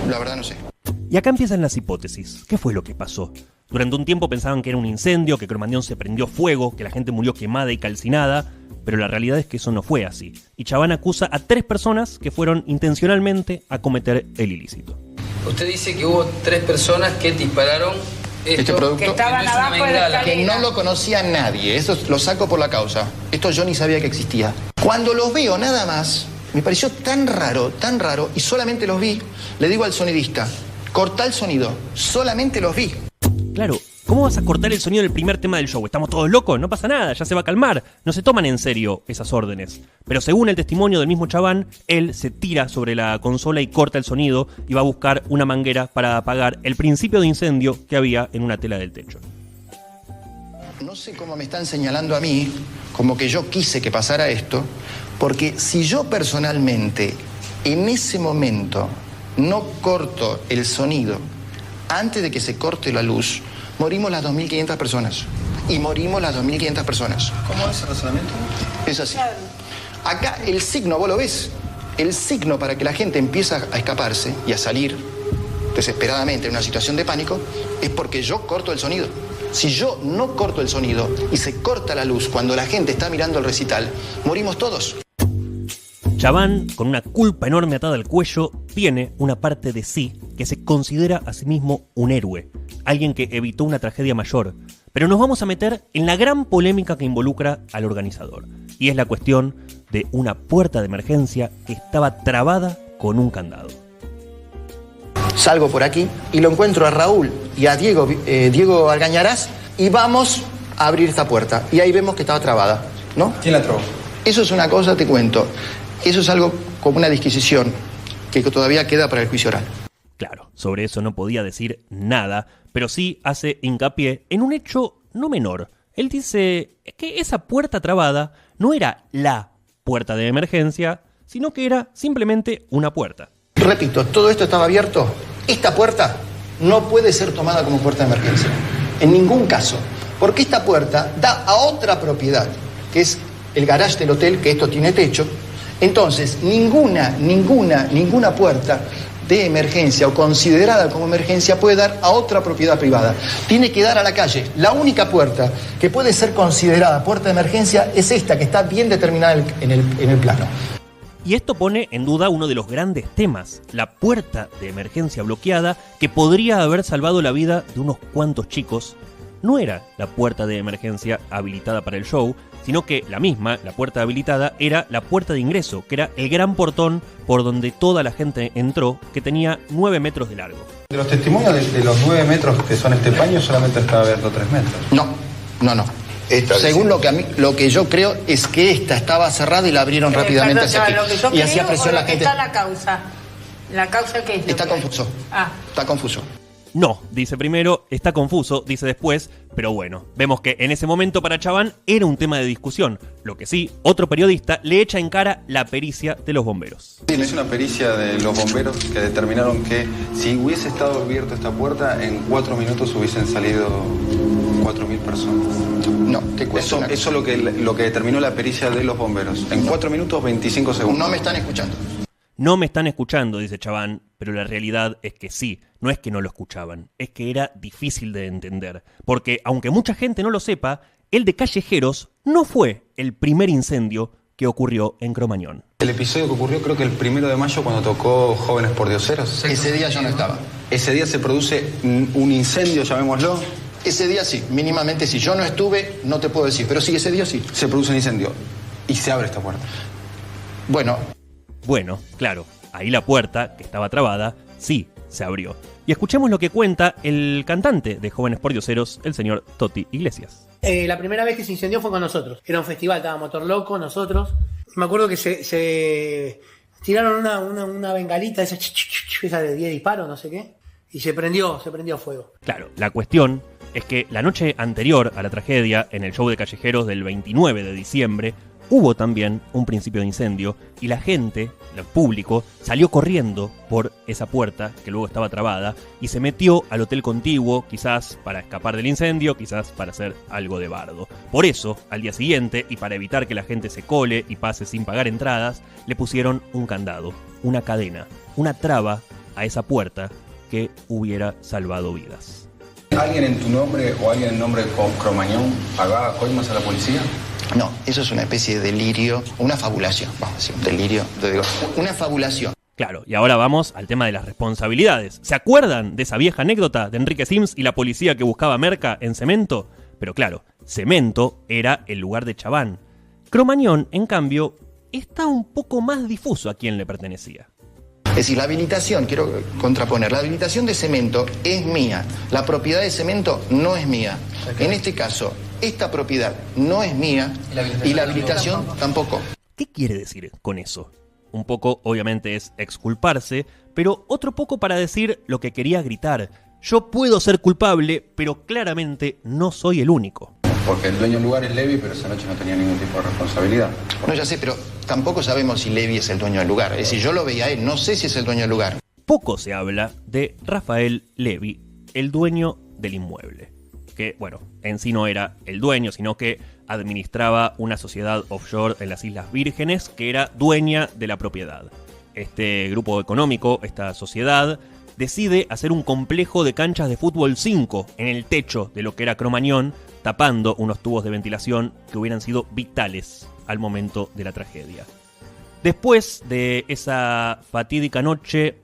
La verdad no sé. Y acá empiezan las hipótesis. ¿Qué fue lo que pasó? Durante un tiempo pensaban que era un incendio, que Cromañón se prendió fuego, que la gente murió quemada y calcinada, pero la realidad es que eso no fue así. Y Chaván acusa a 3 personas que fueron intencionalmente a cometer el ilícito. Usted dice que hubo 3 personas que dispararon este producto, que estaban abajo de la escalera. Que no lo conocía nadie. Eso lo saco por la causa. Esto yo ni sabía que existía. Cuando los veo nada más, me pareció tan raro, y solamente los vi, le digo al sonidista, cortá el sonido, solamente los vi. Claro, ¿cómo vas a cortar el sonido del primer tema del show? ¿Estamos todos locos? No pasa nada, ya se va a calmar. No se toman en serio esas órdenes. Pero según el testimonio del mismo Chaván, él se tira sobre la consola y corta el sonido y va a buscar una manguera para apagar el principio de incendio que había en una tela del techo. No sé cómo me están señalando a mí, como que yo quise que pasara esto, porque si yo personalmente en ese momento no corto el sonido antes de que se corte la luz, morimos las 2.500 personas. Y morimos las 2.500 personas. ¿Cómo es el razonamiento? Es así. Acá el signo, vos lo ves, el signo para que la gente empiece a escaparse y a salir desesperadamente en una situación de pánico es porque yo corto el sonido. Si yo no corto el sonido y se corta la luz cuando la gente está mirando el recital, morimos todos. Chaván, con una culpa enorme atada al cuello, tiene una parte de sí que se considera a sí mismo un héroe, alguien que evitó una tragedia mayor. Pero nos vamos a meter en la gran polémica que involucra al organizador, y es la cuestión de una puerta de emergencia que estaba trabada con un candado. Salgo por aquí y lo encuentro a Raúl y a Diego Argañarás y vamos a abrir esta puerta. Y ahí vemos que estaba trabada, ¿no? ¿Quién la trabó? Eso es una cosa, te cuento. Eso es algo como una disquisición que todavía queda para el juicio oral. Claro, sobre eso no podía decir nada, pero sí hace hincapié en un hecho no menor. Él dice que esa puerta trabada no era la puerta de emergencia, sino que era simplemente una puerta. Repito, todo esto estaba abierto. Esta puerta no puede ser tomada como puerta de emergencia. En ningún caso. Porque esta puerta da a otra propiedad, que es el garage del hotel, que esto tiene techo. Entonces, ninguna puerta de emergencia o considerada como emergencia puede dar a otra propiedad privada. Tiene que dar a la calle. La única puerta que puede ser considerada puerta de emergencia es esta, que está bien determinada en el plano. Y esto pone en duda uno de los grandes temas, la puerta de emergencia bloqueada que podría haber salvado la vida de unos cuantos chicos. No era la puerta de emergencia habilitada para el show, sino que la puerta habilitada, era la puerta de ingreso, que era el gran portón por donde toda la gente entró, que tenía 9 metros de largo. De los testimonios de los 9 metros que son este paño, solamente estaba abierto 3 metros. No. Según lo que yo creo es que esta estaba cerrada y la abrieron rápidamente hacia aquí. Y hacía presión la gente. Está la causa. ¿La causa qué es? Está confuso. Está confuso. No, dice primero, está confuso, dice después, pero bueno, vemos que en ese momento para Chaván era un tema de discusión. Lo que sí, otro periodista le echa en cara la pericia de los bomberos. Es una pericia de los bomberos que determinaron que si hubiese estado abierta esta puerta, en 4 minutos hubiesen salido 4.000 personas. No, te cuento. Eso es lo que determinó la pericia de los bomberos. En 4 minutos 25 segundos. No me están escuchando. No me están escuchando, dice Chabán, pero la realidad es que sí, no es que no lo escuchaban, es que era difícil de entender. Porque, aunque mucha gente no lo sepa, el de Callejeros no fue el primer incendio que ocurrió en Cromañón. El episodio que ocurrió creo que el 1 de mayo cuando tocó Jóvenes por Dioseros. Ese día yo no estaba. Ese día se produce un incendio, llamémoslo. Ese día sí, mínimamente sí. Yo no estuve, no te puedo decir, pero sí, ese día sí. Se produce un incendio y se abre esta puerta. Bueno, claro, ahí la puerta, que estaba trabada, sí se abrió. Y escuchemos lo que cuenta el cantante de Jóvenes por Dioseros, el señor Toti Iglesias. La primera vez que se incendió fue con nosotros. Era un festival, estaba Motor Loco, nosotros. Me acuerdo que se tiraron una bengalita, esa de 10 disparos, no sé qué, y se prendió fuego. Claro, la cuestión es que la noche anterior a la tragedia, en el show de Callejeros del 29 de diciembre, hubo también un principio de incendio y la gente, el público, salió corriendo por esa puerta que luego estaba trabada y se metió al hotel contiguo, quizás para escapar del incendio, quizás para hacer algo de bardo. Por eso, al día siguiente, y para evitar que la gente se cole y pase sin pagar entradas, le pusieron un candado, una cadena, una traba a esa puerta que hubiera salvado vidas. ¿Alguien en tu nombre o alguien en nombre de Cromañón pagaba coimas a la policía? No, eso es una especie de delirio, una fabulación, vamos a decir, un delirio, una fabulación. Claro, y ahora vamos al tema de las responsabilidades. ¿Se acuerdan de esa vieja anécdota de Enrique Sims y la policía que buscaba merca en Cemento? Pero claro, Cemento era el lugar de Chabán. Cromañón, en cambio, está un poco más difuso a quién le pertenecía. Es decir, la habilitación, quiero contraponer, la habilitación de Cemento es mía, la propiedad de Cemento no es mía. En este caso, esta propiedad no es mía y la habilitación tampoco. ¿Qué quiere decir con eso? Un poco, obviamente, es exculparse, pero otro poco para decir lo que quería gritar. Yo puedo ser culpable, pero claramente no soy el único. Porque el dueño del lugar es Levi, pero esa noche no tenía ningún tipo de responsabilidad. No, ya sé, pero tampoco sabemos si Levi es el dueño del lugar. Es decir, yo lo veía a él, no sé si es el dueño del lugar. Poco se habla de Rafael Levi, el dueño del inmueble. Que, bueno, en sí no era el dueño, sino que administraba una sociedad offshore en las Islas Vírgenes que era dueña de la propiedad. Este grupo económico, esta sociedad, decide hacer un complejo de canchas de fútbol 5 en el techo de lo que era Cromañón, tapando unos tubos de ventilación que hubieran sido vitales al momento de la tragedia. Después de esa fatídica noche,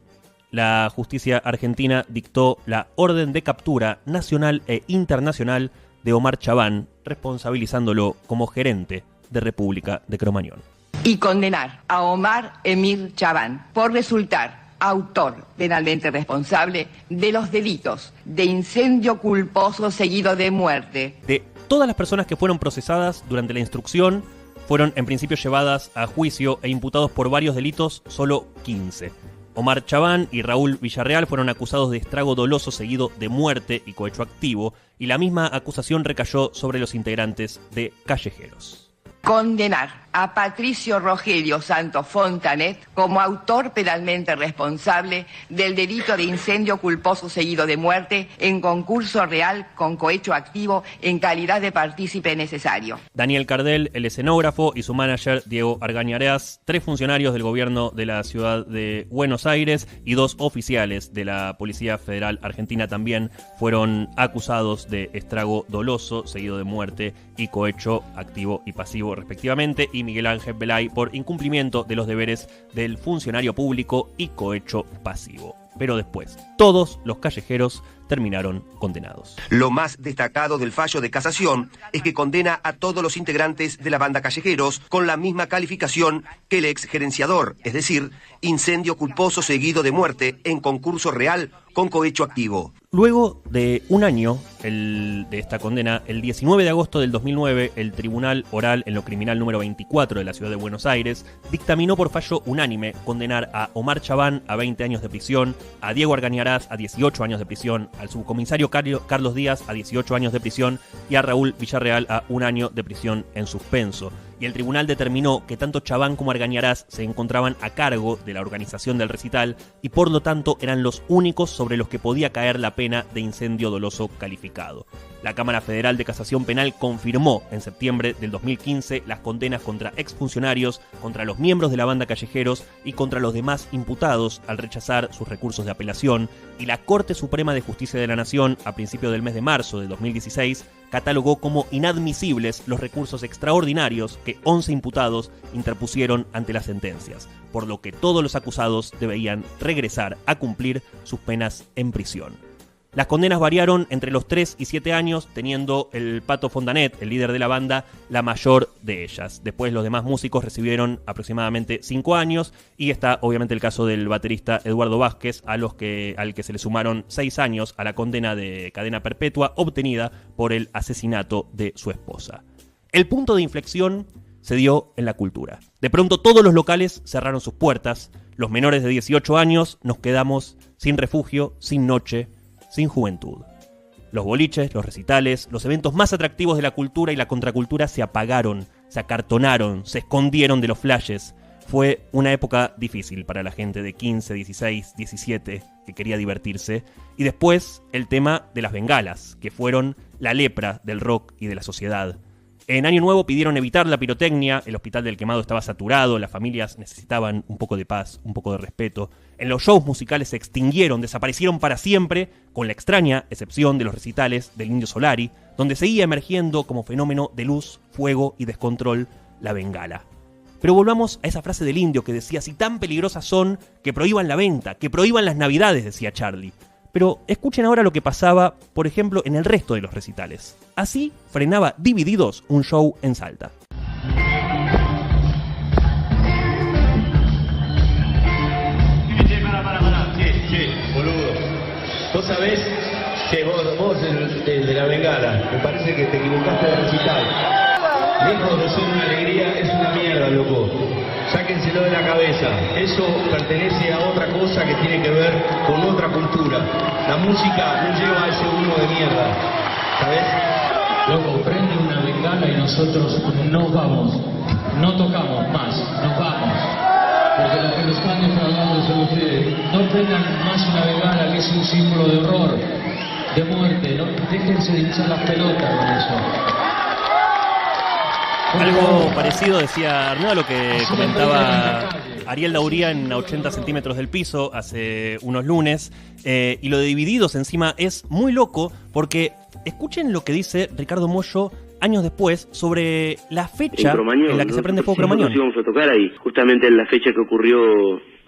la justicia argentina dictó la orden de captura nacional e internacional de Omar Chabán, responsabilizándolo como gerente de República de Cromañón. Y condenar a Omar Emir Chabán por resultar autor penalmente responsable de los delitos de incendio culposo seguido de muerte. De todas las personas que fueron procesadas durante la instrucción, fueron en principio llevadas a juicio e imputados por varios delitos, solo 15. Omar Chabán y Raúl Villarreal fueron acusados de estrago doloso seguido de muerte y cohecho activo, y la misma acusación recayó sobre los integrantes de Callejeros. Condenar a Patricio Rogelio Santos Fontanet como autor penalmente responsable del delito de incendio culposo seguido de muerte en concurso real con cohecho activo en calidad de partícipe necesario. Daniel Cardel, el escenógrafo, y su manager Diego Argañarás, 3 funcionarios del gobierno de la ciudad de Buenos Aires y 2 oficiales de la Policía Federal Argentina también fueron acusados de estrago doloso seguido de muerte y cohecho activo y pasivo respectivamente, y Miguel Ángel Belay por incumplimiento de los deberes del funcionario público y cohecho pasivo. Pero después, todos los callejeros terminaron condenados. Lo más destacado del fallo de casación es que condena a todos los integrantes de la banda Callejeros con la misma calificación que el ex gerenciador, es decir, incendio culposo seguido de muerte en concurso real con cohecho activo. Luego de un año de esta condena, el 19 de agosto del 2009, el Tribunal Oral en lo Criminal número 24 de la Ciudad de Buenos Aires dictaminó por fallo unánime condenar a Omar Chabán a 20 años de prisión, a Diego Argañarás a 18 años de prisión, al subcomisario Carlos Díaz a 18 años de prisión y a Raúl Villarreal a 1 año de prisión en suspenso. y el tribunal determinó que tanto Chabán como Argañarás se encontraban a cargo de la organización del recital y por lo tanto eran los únicos sobre los que podía caer la pena de incendio doloso calificado. La Cámara Federal de Casación Penal confirmó en septiembre del 2015 las condenas contra exfuncionarios, contra los miembros de la banda Callejeros y contra los demás imputados al rechazar sus recursos de apelación, y la Corte Suprema de Justicia de la Nación, a principios del mes de marzo de 2016, catalogó como inadmisibles los recursos extraordinarios que 11 imputados interpusieron ante las sentencias, por lo que todos los acusados debían regresar a cumplir sus penas en prisión. Las condenas variaron entre los 3 y 7 años, teniendo el Pato Fontanet, el líder de la banda, la mayor de ellas. Después los demás músicos recibieron aproximadamente 5 años, y está obviamente el caso del baterista Eduardo Vázquez, al que se le sumaron 6 años a la condena de cadena perpetua obtenida por el asesinato de su esposa. El punto de inflexión se dio en la cultura. De pronto todos los locales cerraron sus puertas, los menores de 18 años nos quedamos sin refugio, sin noche, sin juventud. Los boliches, los recitales, los eventos más atractivos de la cultura y la contracultura se apagaron, se acartonaron, se escondieron de los flashes. Fue una época difícil para la gente de 15, 16, 17 que quería divertirse. Y después el tema de las bengalas, que fueron la lepra del rock y de la sociedad. En Año Nuevo pidieron evitar la pirotecnia, el Hospital del Quemado estaba saturado, las familias necesitaban un poco de paz, un poco de respeto. En los shows musicales se extinguieron, desaparecieron para siempre, con la extraña excepción de los recitales del Indio Solari, donde seguía emergiendo como fenómeno de luz, fuego y descontrol la bengala. Pero volvamos a esa frase del Indio que decía: si tan peligrosas son, que prohíban la venta, que prohíban las navidades, decía Charlie. Pero escuchen ahora lo que pasaba, por ejemplo, en el resto de los recitales. Así frenaba Divididos un show en Salta. Che, boludo. Vos sabés que vos el de la bengala, me parece que te equivocaste de recital. Lejos de ser una alegría, es una mierda, loco. Sáquenselo de la cabeza. Eso pertenece a otra cosa que tiene que ver con otra cultura. La música no lleva a ese humo de mierda. ¿Sabes? Loco, prende una bengala y nosotros nos vamos. No tocamos más, nos vamos. Porque los que nos están defraudando son ustedes. No prendan más una bengala que es un símbolo de horror, de muerte. ¿No? Déjense de hinchar las pelotas con eso. Algo parecido decía Arnaud a lo que comentaba Ariel Dauría en 80 centímetros del piso hace unos lunes. Y lo de Divididos encima es muy loco porque escuchen lo que dice Ricardo Mollo años después sobre la fecha en la que se prende fuego Cromañón. Nosotros íbamos a tocar ahí, justamente en la fecha que ocurrió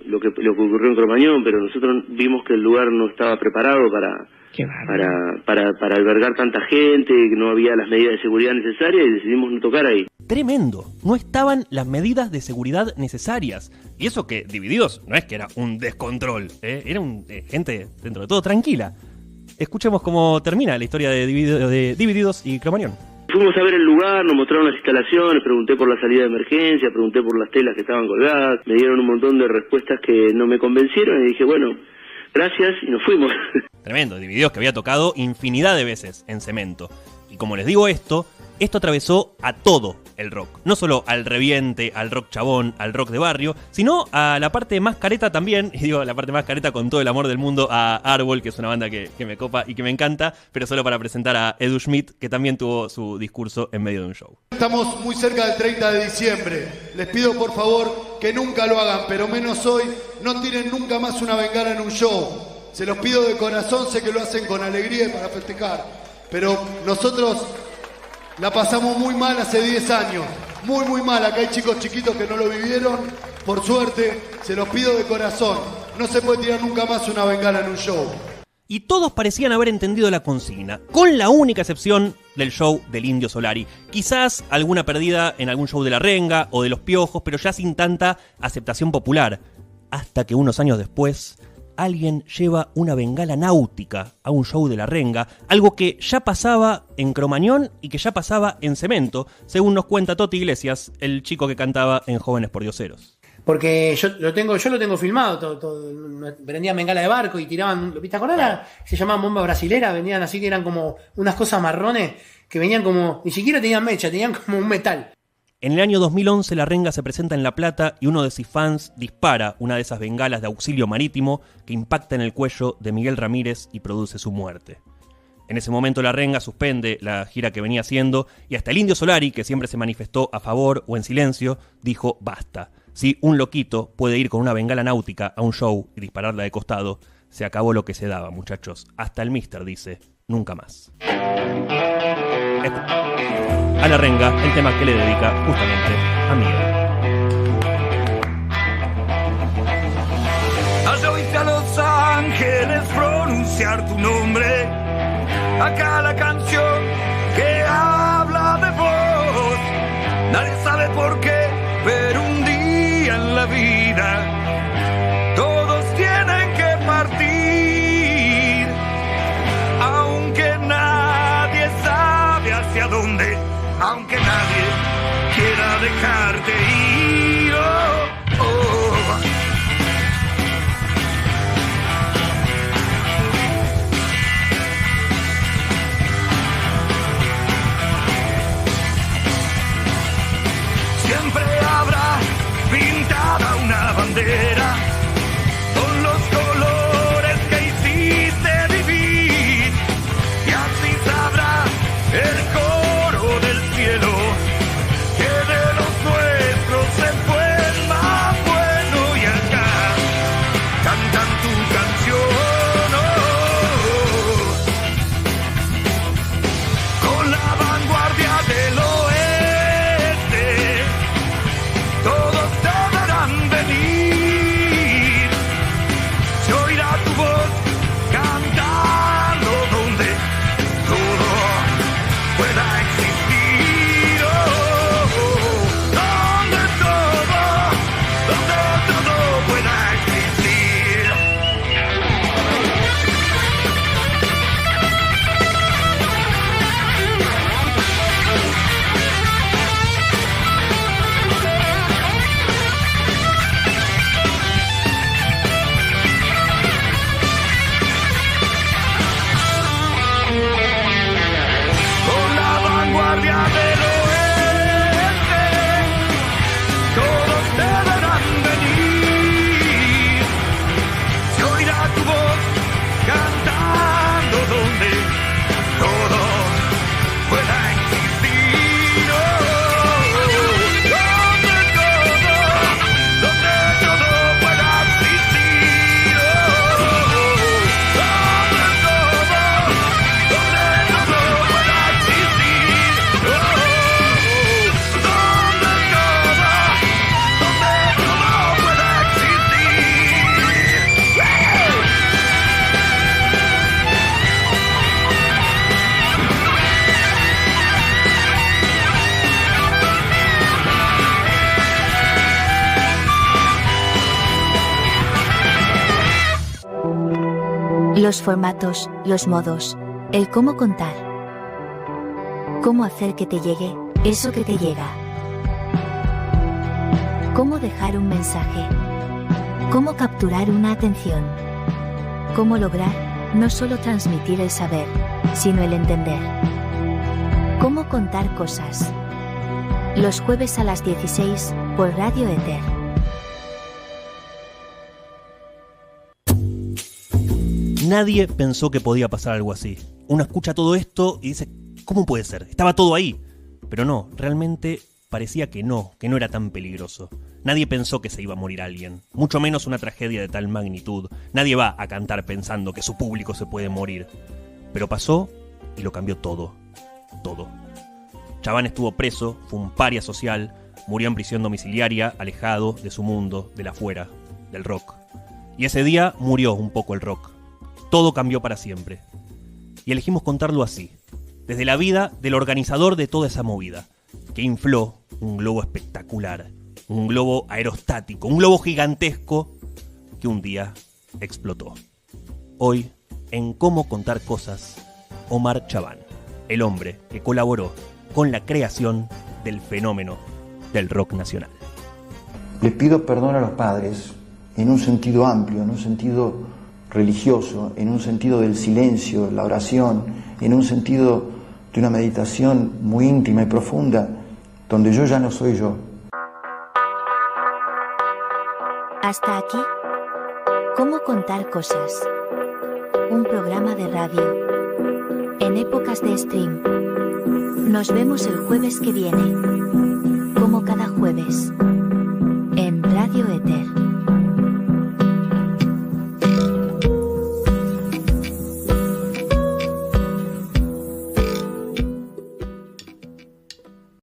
lo que ocurrió en Cromañón, pero nosotros vimos que el lugar no estaba preparado para albergar tanta gente, que no había las medidas de seguridad necesarias y decidimos no tocar ahí. Tremendo, no estaban las medidas de seguridad necesarias. Y eso que Divididos no es que era un descontrol, era gente dentro de todo tranquila. Escuchemos cómo termina la historia de Divididos y Cromañón. Fuimos a ver el lugar, nos mostraron las instalaciones, pregunté por la salida de emergencia, pregunté por las telas que estaban colgadas, me dieron un montón de respuestas que no me convencieron y dije, bueno, gracias, y nos fuimos. Tremendo, Divididos que había tocado infinidad de veces en Cemento. Y como les digo esto atravesó a todo el rock. No solo al reviente, al rock chabón, al rock de barrio, sino a la parte más careta también, y digo la parte más careta con todo el amor del mundo, a Árbol, que es una banda que me copa y que me encanta, pero solo para presentar a Edu Schmidt, que también tuvo su discurso en medio de un show. Estamos muy cerca del 30 de diciembre. Les pido por favor que nunca lo hagan, pero menos hoy. No tiren nunca más una bengala en un show. Se los pido de corazón, sé que lo hacen con alegría y para festejar. Pero nosotros la pasamos muy mal hace 10 años. Muy, muy mal. Acá hay chicos chiquitos que no lo vivieron. Por suerte, se los pido de corazón. No se puede tirar nunca más una bengala en un show. Y todos parecían haber entendido la consigna, con la única excepción del show del Indio Solari. Quizás alguna perdida en algún show de La Renga o de Los Piojos, pero ya sin tanta aceptación popular. Hasta que unos años después, alguien lleva una bengala náutica a un show de La Renga, algo que ya pasaba en Cromañón y que ya pasaba en Cemento, según nos cuenta Toti Iglesias, el chico que cantaba en Jóvenes Pordioseros. Porque yo lo tengo filmado, todo, vendían bengala de barco y tiraban, ¿lo viste acordar? Se llamaban bombas brasileras, vendían así que eran como unas cosas marrones que venían como, ni siquiera tenían mecha, tenían como un metal. En el año 2011 La Renga se presenta en La Plata y uno de sus fans dispara una de esas bengalas de auxilio marítimo que impacta en el cuello de Miguel Ramírez y produce su muerte. En ese momento La Renga suspende la gira que venía haciendo y hasta el Indio Solari, que siempre se manifestó a favor o en silencio, dijo basta. Si un loquito puede ir con una bengala náutica a un show y dispararla de costado, se acabó lo que se daba, muchachos. Hasta el Mister dice, nunca más. A La Renga, el tema que le dedica justamente a Miguel. Has oído a los ángeles pronunciar tu nombre. Acá la canción que habla de vos. Nadie sabe por qué, pero un día en la vida todos tienen que partir. Aunque nadie sabe hacia dónde, aunque nadie quiera dejarte ir. Oh, oh. Siempre habrá pintada una bandera con los colores que hiciste vivir, y así sabrá el coro del cielo que de los nuestros se fue el más bueno, y acá cantan tu canción, con la vanguardia del oeste. Todos deberán venir, se oirá tu voz cantando donde todo pueda existir. Oh, oh, oh. Donde todo pueda existir. Con la vanguardia del oeste, todos deberán venir, se oirá tu voz cantando donde todo pueda existir. Oh, oh, oh. Donde todo pueda existir. Oh, oh, oh. Donde todo pueda existir. Oh, oh, oh. Donde todo pueda Los formatos, los modos, el cómo contar. Cómo hacer que te llegue eso que te llega. Cómo dejar un mensaje. Cómo capturar una atención. Cómo lograr no solo transmitir el saber, sino el entender. Cómo contar cosas. Los jueves a las 16 por Radio Éter. Nadie pensó que podía pasar algo así. Uno escucha todo esto y dice, ¿cómo puede ser? Estaba todo ahí. Pero no, realmente parecía que no era tan peligroso. Nadie pensó que se iba a morir alguien, mucho menos una tragedia de tal magnitud. Nadie va a cantar pensando que su público se puede morir. Pero pasó y lo cambió todo. Todo. Chaván estuvo preso, fue un paria social, murió en prisión domiciliaria, alejado de su mundo, del afuera, del rock. Y ese día murió un poco el rock. Todo cambió para siempre. Y elegimos contarlo así, desde la vida del organizador de toda esa movida, que infló un globo espectacular, un globo aerostático, un globo gigantesco que un día explotó. Hoy, en Cómo contar cosas, Omar Chaván, el hombre que colaboró con la creación del fenómeno del rock nacional. Le pido perdón a los padres en un sentido amplio, en un sentido religioso, en un sentido del silencio, la oración, en un sentido de una meditación muy íntima y profunda, donde yo ya no soy yo. Hasta aquí, ¿Cómo contar cosas? Un programa de radio en épocas de stream. Nos vemos el jueves que viene, como cada jueves.